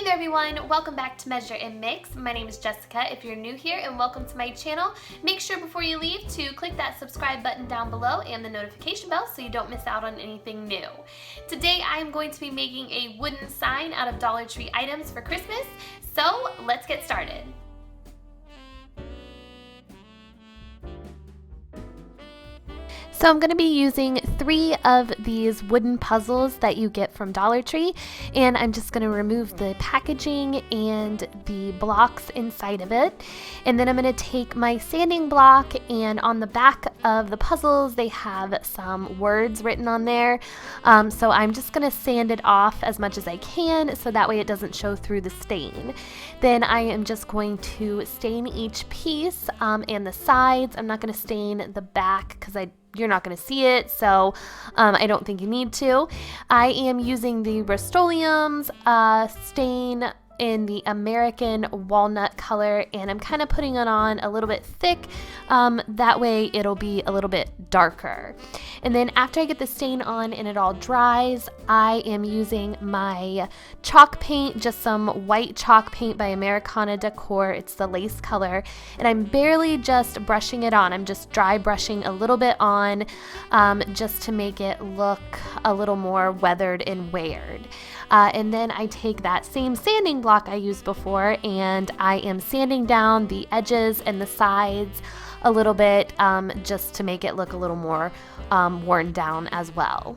there everyone, welcome back to Measuremix. My name is Jessica if you're new here, and welcome to my channel. Make sure before you leave to click that subscribe button down below and the notification bell so you don't miss out on anything new. Today I am going to be making a wooden sign out of Dollar Tree items for Christmas, so let's get started. So I'm going to be using 3 of these wooden puzzles that you get from Dollar Tree, and I'm just going to remove the packaging and the blocks inside of it. And then I'm going to take my sanding block, and on the back of the puzzles they have some words written on there. So I'm just going to sand it off as much as I can so that way it doesn't show through the stain. Then I am just going to stain each piece and the sides. I'm not going to stain the back because you're not going to see it, so I don't think you need to. I am using the Rust-Oleum's stain in the American walnut color, and I'm kind of putting it on a little bit thick, that way it'll be a little bit darker. And then after I get the stain on and it all dries, I am using my chalk paint, just some white chalk paint by Americana Decor. It's the lace color, and I'm barely just brushing it on. I'm just dry brushing a little bit on, just to make it look a little more weathered and weared. And then I take that same sanding block I used before, and I am sanding down the edges and the sides a little bit, just to make it look a little more worn down as well.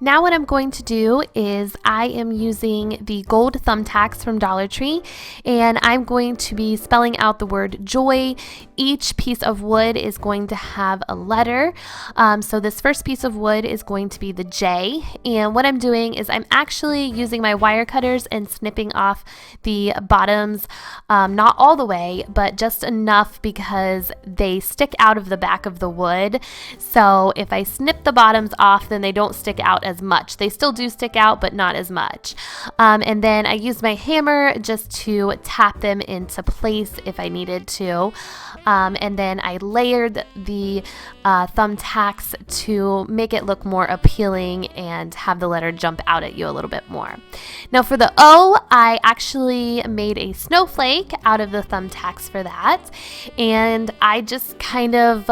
Now what I'm going to do is I am using the gold thumbtacks from Dollar Tree, and I'm going to be spelling out the word joy. Each piece of wood is going to have a letter. So this first piece of wood is going to be the J, and what I'm doing is I'm actually using my wire cutters and snipping off the bottoms, not all the way, but just enough because they stick out of the back of the wood. So if I snip the bottoms off, then they don't stick out as much. They still do stick out, but not as much. And then I used my hammer just to tap them into place if I needed to. And then I layered the thumbtacks to make it look more appealing and have the letter jump out at you a little bit more. Now for the O, I actually made a snowflake out of the thumbtacks for that. And I just kind of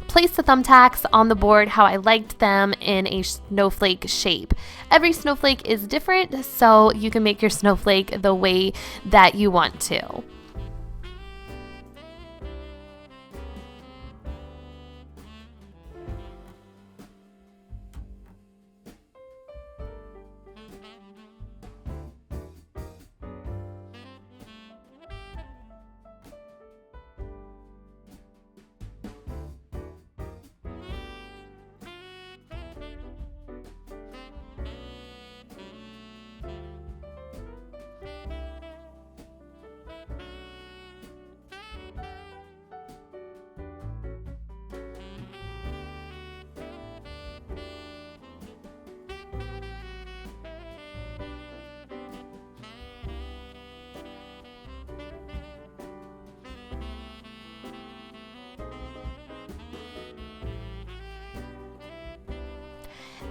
placed the thumbtacks on the board how I liked them in a snowflake shape. Every snowflake is different, so you can make your snowflake the way that you want to.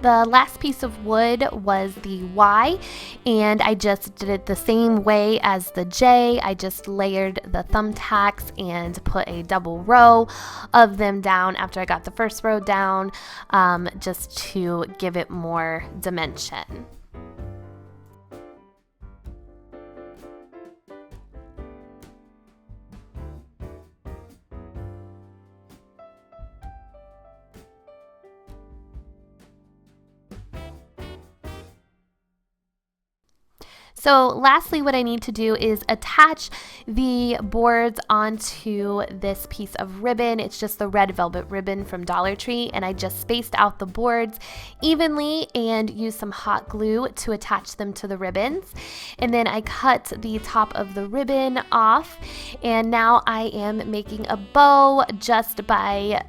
The last piece of wood was the Y, and I just did it the same way as the J. I just layered the thumbtacks and put a double row of them down after I got the first row down, just to give it more dimension. So lastly, what I need to do is attach the boards onto this piece of ribbon. It's just the red velvet ribbon from Dollar Tree, and I just spaced out the boards evenly and used some hot glue to attach them to the ribbons. And then I cut the top of the ribbon off, and now I am making a bow just by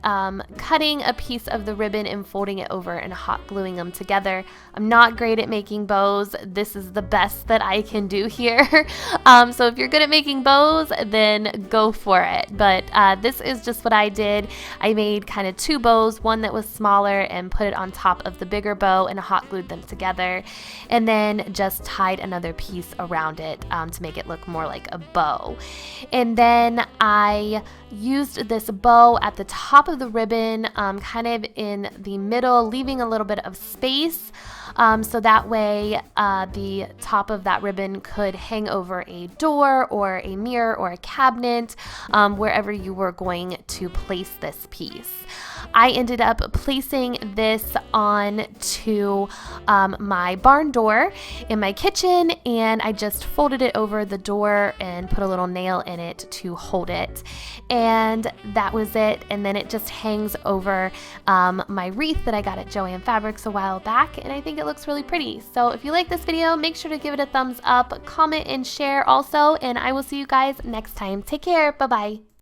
cutting a piece of the ribbon and folding it over and hot gluing them together. I'm not great at making bows. This is the best that what I can do here. So if you're good at making bows, then go for it. But this is just what I did. I made kind of two bows, one that was smaller, and put it on top of the bigger bow and hot glued them together, and then just tied another piece around it to make it look more like a bow. And then I used this bow at the top of the ribbon, kind of in the middle, leaving a little bit of space, so that way the top of that ribbon could hang over a door or a mirror or a cabinet, wherever you were going to place this piece. I ended up placing this on to my barn door in my kitchen, and I just folded it over the door and put a little nail in it to hold it. And that was it. And then it just hangs over my wreath that I got at Joann Fabrics a while back, and I think it looks really pretty. So if you like this video, make sure to give it a thumbs up, comment, and share also, and I will see you guys next time. Take care. Bye-bye.